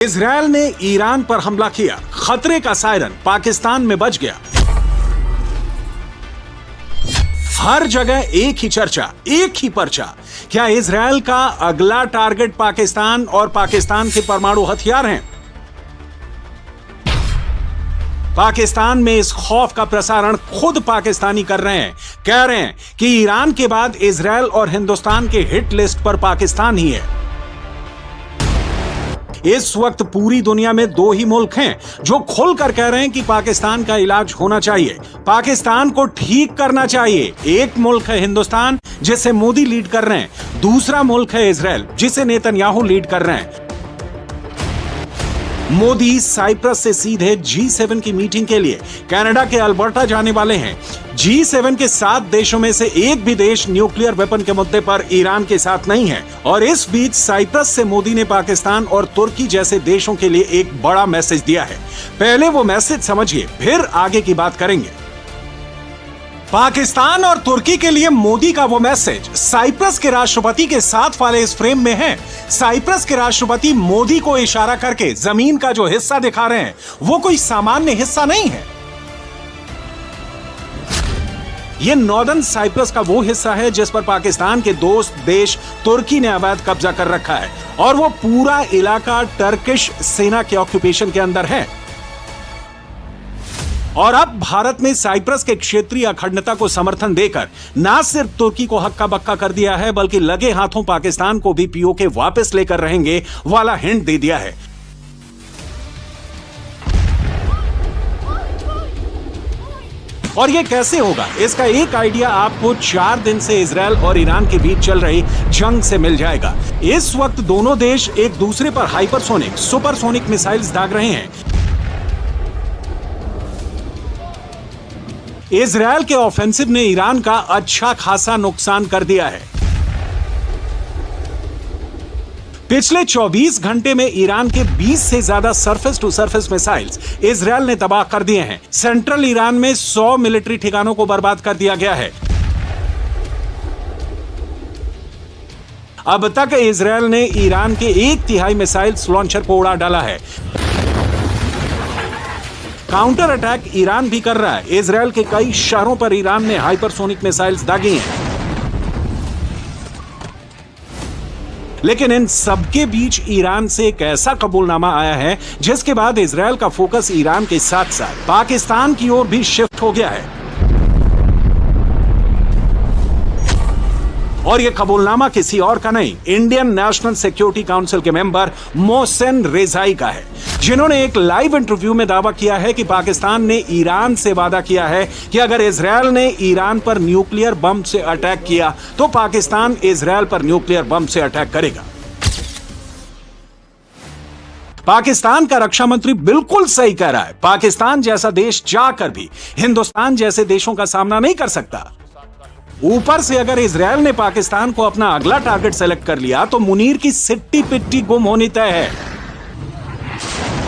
Israel ने Iran पर हमला किया, खतरे का सायरन पाकिस्तान में बज गया। हर जगह एक ही चर्चा, एक ही पर्चा। क्या इजरायल का अगला टारगेट पाकिस्तान और पाकिस्तान के परमाणु हथियार हैं? पाकिस्तान में इस खौफ का प्रसारण खुद पाकिस्तानी कर रहे हैं। कह रहे हैं कि ईरान के बाद इजरायल और हिंदुस्तान के हिट लिस्ट पर पाकिस्तान ही है। इस वक्त पूरी दुनिया में दो ही मुल्क हैं जो खुलकर कह रहे हैं कि पाकिस्तान का इलाज होना चाहिए, पाकिस्तान को ठीक करना चाहिए। एक मुल्क है हिंदुस्तान, जिसे मोदी लीड कर रहे हैं। दूसरा मुल्क है इजरायल, जिसे नेतन्याहू लीड कर रहे हैं। मोदी साइप्रस से सीधे G7 की मीटिंग के लिए कनाडा के अल्बर्टा जाने वाले हैं। G7 के 7 देशों में से एक भी देश न्यूक्लियर वेपन के मुद्दे पर ईरान के साथ नहीं है। और इस बीच साइप्रस से मोदी ने पाकिस्तान और तुर्की जैसे देशों के लिए एक बड़ा मैसेज दिया है। पहले वो मैसेज समझिए, फिर आगे की बात करेंगे। पाकिस्तान और तुर्की के लिए मोदी का वो मैसेज साइप्रस के राष्ट्रपति के साथ वाले इस फ्रेम में है। साइप्रस के राष्ट्रपति मोदी को इशारा करके जमीन का जो हिस्सा दिखा रहे हैं वो कोई सामान्य हिस्सा नहीं है। ये नॉर्दर्न साइप्रस का वो हिस्सा है जिस पर पाकिस्तान के दोस्त देश तुर्की ने अवैध कब्जा कर रखा है और वो पूरा इलाका टर्किश सेना के ऑक्यूपेशन के अंदर है। और अब भारत ने साइप्रस के क्षेत्रीय अखंडता को समर्थन देकर न सिर्फ तुर्की को हक्का बक्का कर दिया है, बल्कि लगे हाथों पाकिस्तान को भी पीओके वापस लेकर रहेंगे वाला हिंट दे दिया है। और ये कैसे होगा, इसका एक आइडिया आपको 4 दिन से इजरायल और ईरान के बीच चल रही जंग से मिल जाएगा। इस वक्त दोनों देश एक दूसरे पर हाइपरसोनिक, सुपरसोनिक मिसाइल्स दाग रहे हैं। इजरायल के ऑफेंसिव ने ईरान का अच्छा खासा नुकसान कर दिया है। पिछले 24 घंटे में ईरान के 20 से ज्यादा surface to surface missiles Israel ने तबाह कर दिए हैं। सेंट्रल ईरान में 100 मिलिट्री ठिकानों को बर्बाद कर दिया गया है। अब तक इजरायल ने ईरान के 1/3 मिसाइल्स लॉन्चर को उड़ा डाला है। काउंटर अटैक ईरान भी कर रहा है। इजरायल के कई शहरों पर ईरान ने हाइपरसोनिक मिसाइल्स दागी हैं। लेकिन इन सबके बीच ईरान से एक ऐसा कबूलनामा आया है जिसके बाद इजरायल का फोकस ईरान के साथ साथ पाकिस्तान की ओर भी शिफ्ट हो गया है। और यह कबूलनामा किसी और का नहीं, इंडियन नेशनल सिक्योरिटी काउंसिल के मेंबर मोहसिन रेजाई का है, जिन्होंने एक लाइव इंटरव्यू में दावा किया है कि पाकिस्तान ने ईरान से वादा किया है कि अगर इजरायल ने ईरान पर न्यूक्लियर बम से अटैक किया तो पाकिस्तान इजरायल पर न्यूक्लियर बम से अटैक करेगा। पाकिस्तान का रक्षा मंत्री बिल्कुल सही कह रहा है। पाकिस्तान जैसा देश जाकर भी हिंदुस्तान जैसे देशों का सामना नहीं कर सकता। ऊपर से अगर इजरायल ने पाकिस्तान को अपना अगला टारगेट सेलेक्ट कर लिया तो मुनीर की सिट्टी पिट्टी गुम होनी तय है।